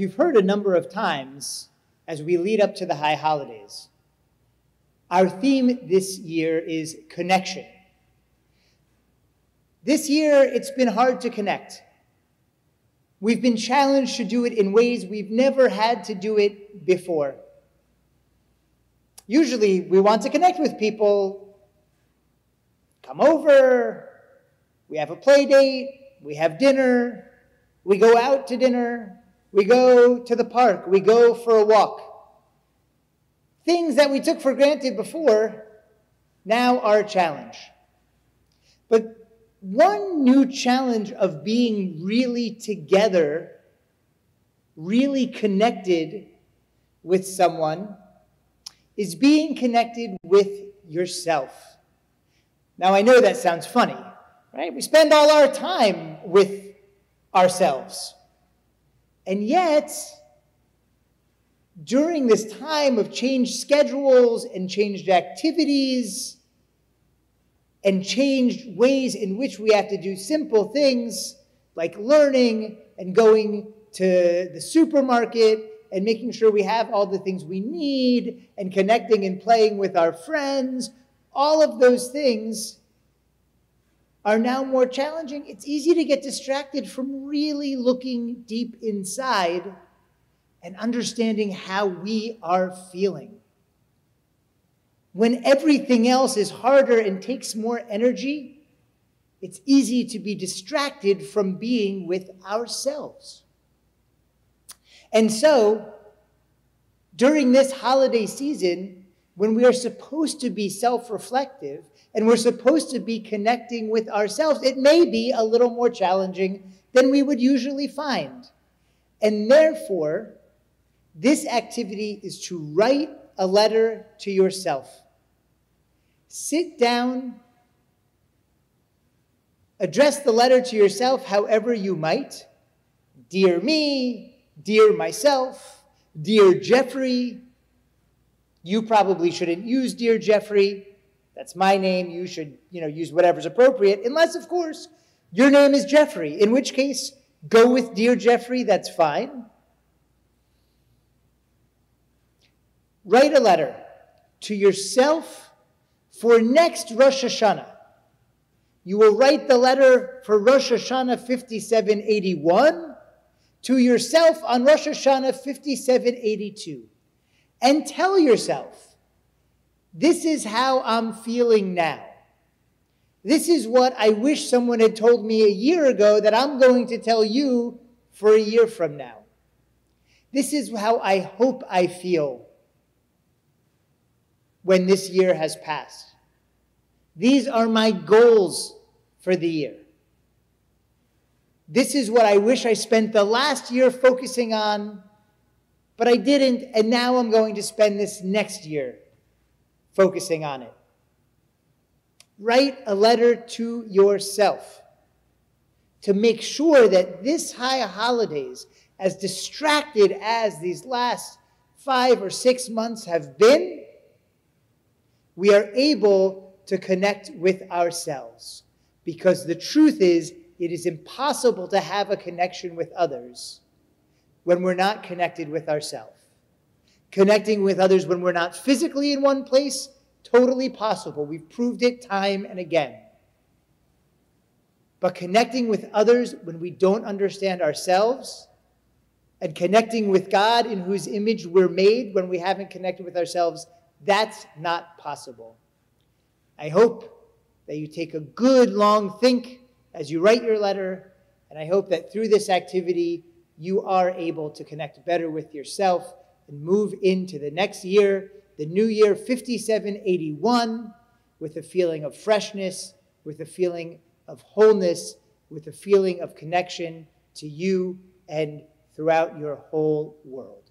you've heard a number of times as we lead up to the high holidays, our theme this year is connection. This year, it's been hard to connect. We've been challenged to do it in ways we've never had to do it before. Usually, we want to connect with people, come over, we have a play date, we have dinner, we go out to dinner, we go to the park, we go for a walk. Things that we took for granted before now are a challenge. But one new challenge of being really together, really connected with someone, is being connected with yourself. Now, I know that sounds funny, right? We spend all our time with ourselves. And yet, during this time of changed schedules and changed activities and changed ways in which we have to do simple things like learning and going to the supermarket and making sure we have all the things we need and connecting and playing with our friends, all of those things are now more challenging. It's easy to get distracted from really looking deep inside and understanding how we are feeling. When everything else is harder and takes more energy, it's easy to be distracted from being with ourselves. And so, during this holiday season, when we are supposed to be self-reflective and we're supposed to be connecting with ourselves, it may be a little more challenging than we would usually find. And therefore, this activity is to write a letter to yourself. Sit down, address the letter to yourself however you might. Dear me, dear myself, dear Jeffrey. You probably shouldn't use dear Jeffrey. That's my name. You should, use whatever's appropriate, unless, of course, your name is Jeffrey, in which case, go with dear Jeffrey, that's fine. Write a letter to yourself for next Rosh HaShanah. You will write the letter for Rosh HaShanah 5781 to yourself on Rosh HaShanah 5782. And tell yourself, this is how I'm feeling now. This is what I wish someone had told me a year ago that I'm going to tell you for a year from now. This is how I hope I feel when this year has passed. These are my goals for the year. This is what I wish I spent the last year focusing on, but I didn't, and now I'm going to spend this next year focusing on it. Write a letter to yourself to make sure that this high holidays, as distracted as these last 5 or 6 months have been, we are able to connect with ourselves. Because the truth is, it is impossible to have a connection with others when we're not connected with ourselves. Connecting with others when we're not physically in one place, totally possible. We've proved it time and again. But connecting with others when we don't understand ourselves, and connecting with God in whose image we're made when we haven't connected with ourselves, that's not possible. I hope that you take a good long think as you write your letter, and I hope that through this activity, you are able to connect better with yourself and move into the next year, the new year 5781, with a feeling of freshness, with a feeling of wholeness, with a feeling of connection to you and throughout your whole world.